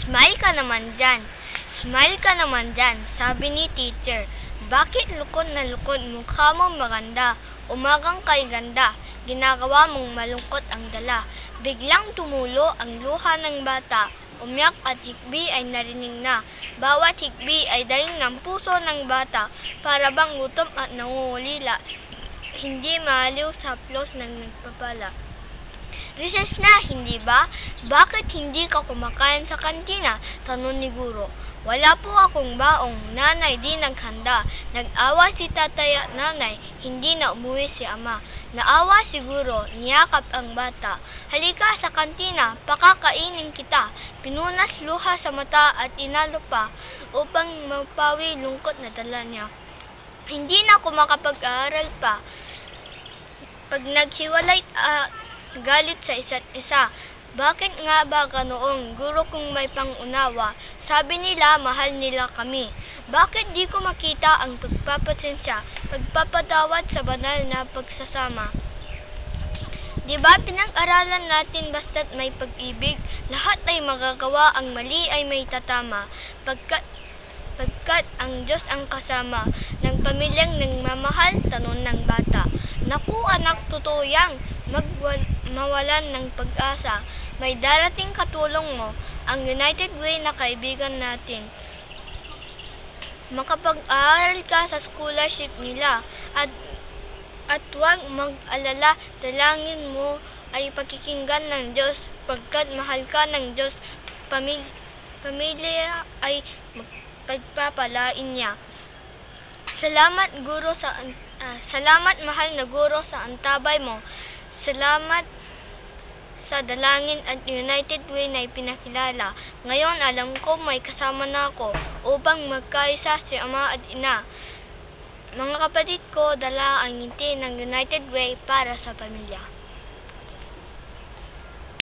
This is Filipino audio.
Smile ka naman dyan. Smile ka naman dyan, sabi ni teacher. Bakit lukod na lukod mukha mong maganda? Umagang kay ganda, ginagawa mong malungkot ang dala. Biglang tumulo ang luha ng bata. Umiyak at hikbi ay narinig na. Bawat hikbi ay daing ng puso ng bata. Para bang gutom at nangungulila. Hindi maaliw sa haplos ng nagpapala. Recess na, hindi ba? Bakit hindi ka kumakain sa kantina? Tanong ni guro. Wala po akong baong, nanay di naghanda. Nag-awa si tatay at nanay, hindi na umuwi si ama. Naawa siguro, niyakap ang bata. Halika sa kantina, pakakainin kita. Pinunas luha sa mata at inalo pa, upang mapawi lungkot na dala niya. Hindi na ako makapag-aaral pa. Pag naghiwalay galit sa isa't isa. Bakit nga ba ganoong guro kong may pangunawa? Sabi nila mahal nila kami. Bakit di ko makita ang pagpapasensya, pagpapatawad sa banal na pagsasama? Di ba pinag-aralan natin basta't may pag-ibig, lahat ay magagawa, ang mali ay may tatama. Pagkat ang Diyos ang kasama ng pamilyang nagmamahal, tanong ng bata. Naku anak, totoo yang mawalan ng pag-asa. May darating katulong mo, ang United Way na kaibigan natin. Makapag-aaral ka sa scholarship nila at huwag mag-alala, dalangin mo ay pakikinggan ng Diyos pagkat mahal ka ng Diyos. Pamilya ay pagpapalain niya. Salamat mahal na guro sa antabay mo. Salamat sa dalangin at United Way na ipinakilala. Ngayon alam ko may kasama na ako upang magkaisa si ama at ina. Mga kapatid ko, dala ang ngiti ng United Way para sa pamilya.